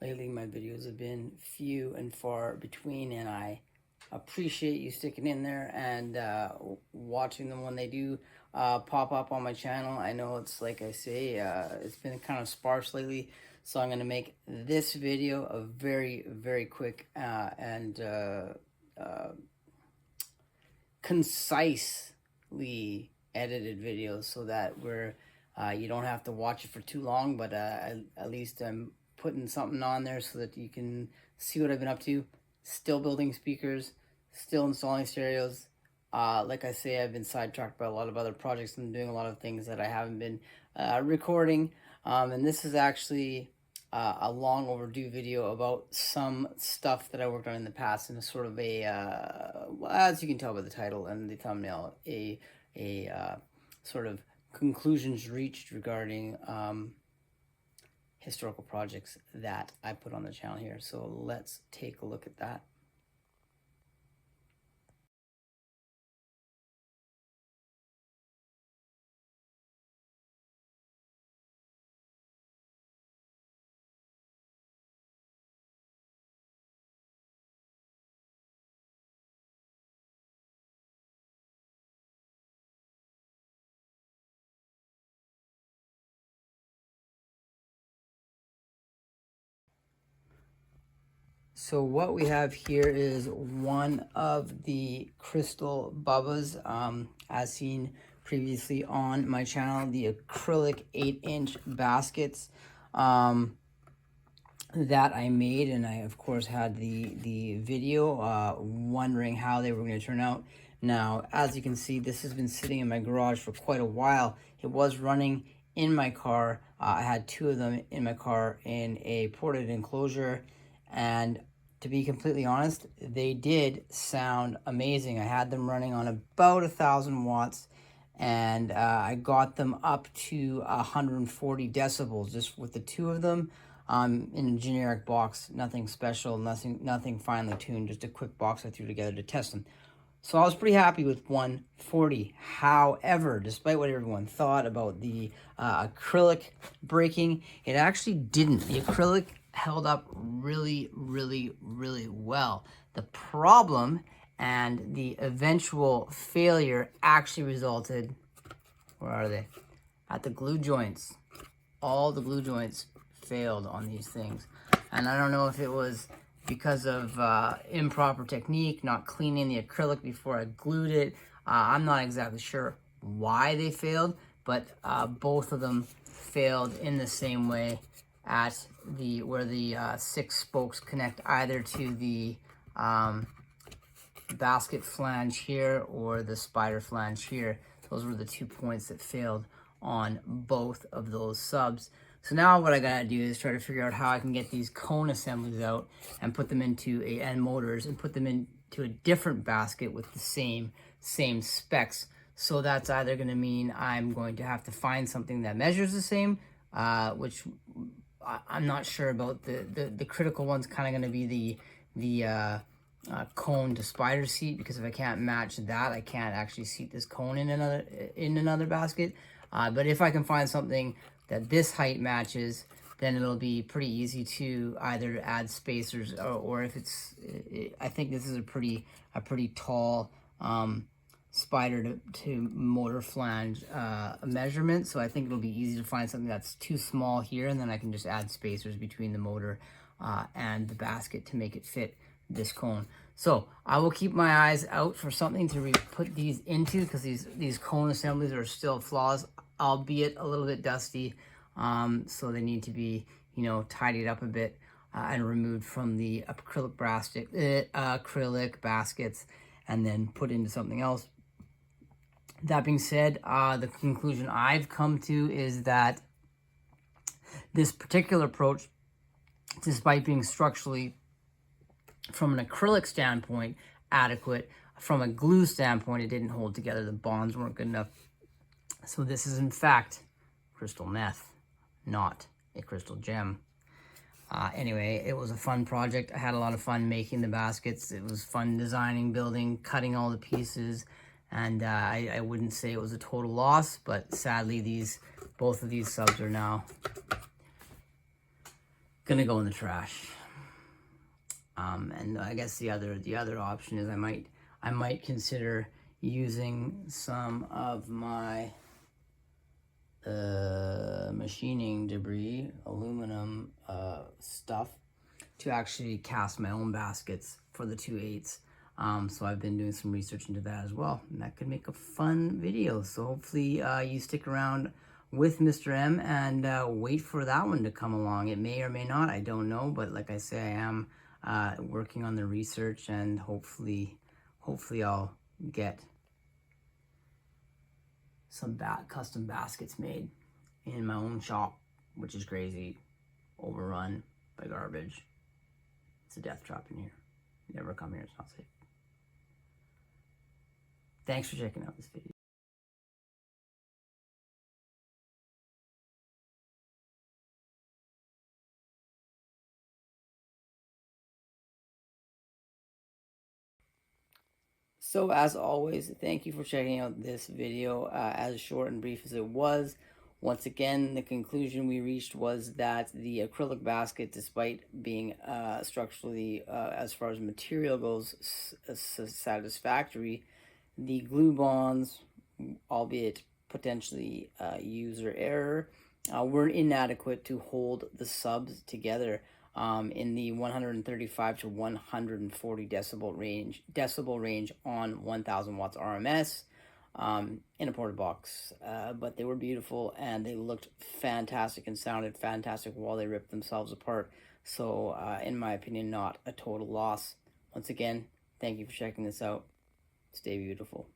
Lately, my videos have been few and far between, and I appreciate you sticking in there and watching them when they do pop up on my channel. I know it's like I say, it's been kind of sparse lately, so I'm going to make this video a very, very quick and concisely edited video so that you don't have to watch it for too long, but at least I'm putting something on there so that you can see what I've been up to. Still building speakers, still installing stereos. Like I say, I've been sidetracked by a lot of other projects and doing a lot of things that I haven't been recording. And this is actually a long overdue video about some stuff that I worked on in the past, in a sort of a, as you can tell by the title and the thumbnail, a sort of conclusions reached regarding historical projects that I put on the channel here. So let's take a look at that. So what we have here is one of the crystal Bubbas, as seen previously on my channel, the acrylic 8-inch baskets that I made, and I of course had the video wondering how they were going to turn out. Now, as you can see, this has been sitting in my garage for quite a while. It was running in my car. I had two of them in my car in a ported enclosure, and to be completely honest, they did sound amazing. I had them running on about 1,000 watts, and I got them up to 140 decibels just with the two of them. In a generic box, nothing special, nothing finely tuned, just a quick box I threw together to test them. So I was pretty happy with 140. However, despite what everyone thought about the acrylic breaking, it actually didn't. The acrylic held up really, really, really well. The problem and the eventual failure actually resulted, where are they? At the glue joints. All the glue joints failed on these things. And I don't know if it was because of improper technique, not cleaning the acrylic before I glued it. I'm not exactly sure why they failed, but both of them failed in the same way at where the 6 spokes connect either to the basket flange here or the spider flange here. Those were the 2 points that failed on both of those subs. So now what I gotta do is try to figure out how I can get these cone assemblies out and put them into and motors and put them into a different basket with the same specs. So that's either gonna mean I'm going to have to find something that measures the same, which I'm not sure about. The critical one's kind of gonna be the cone to spider seat, because if I can't match that, I can't actually seat this cone in another basket. But if I can find something that this height matches, then it'll be pretty easy to either add spacers or if I think this is a pretty tall spider to motor flange measurement, so I think it'll be easy to find something that's too small here, and then I can just add spacers between the motor and the basket to make it fit this cone. So I will keep my eyes out for something to put these into, because these cone assemblies are still flaws, albeit a little bit dusty, so they need to be, tidied up a bit and removed from the acrylic baskets and then put into something else. That being said, the conclusion I've come to is that this particular approach, despite being structurally, from an acrylic standpoint, adequate, from a glue standpoint, it didn't hold together. The bonds weren't good enough. So this is, in fact, crystal meth, not a crystal gem. Anyway, it was a fun project. I had a lot of fun making the baskets. It was fun designing, building, cutting all the pieces. And I wouldn't say it was a total loss, but sadly, both of these subs are now gonna go in the trash. And I guess the other option is I might consider using some of my machining debris, aluminum stuff, to actually cast my own baskets for the 2/8. So I've been doing some research into that as well, and that could make a fun video. So hopefully you stick around with Mr. M and wait for that one to come along. It may or may not, I don't know, but like I say, I am working on the research, and hopefully I'll get some custom baskets made in my own shop, which is crazy. Overrun by garbage. It's a death trap in here. Never come here, it's not safe. Thanks for checking out this video. So as always, thank you for checking out this video, as short and brief as it was. Once again, the conclusion we reached was that the acrylic basket, despite being structurally, as far as material goes, satisfactory, the glue bonds, albeit potentially user error, were inadequate to hold the subs together in the 135 to 140 decibel range on 1000 watts RMS in a porta box. But they were beautiful, and they looked fantastic and sounded fantastic while they ripped themselves apart. So in my opinion, not a total loss. Once again, thank you for checking this out. Stay beautiful.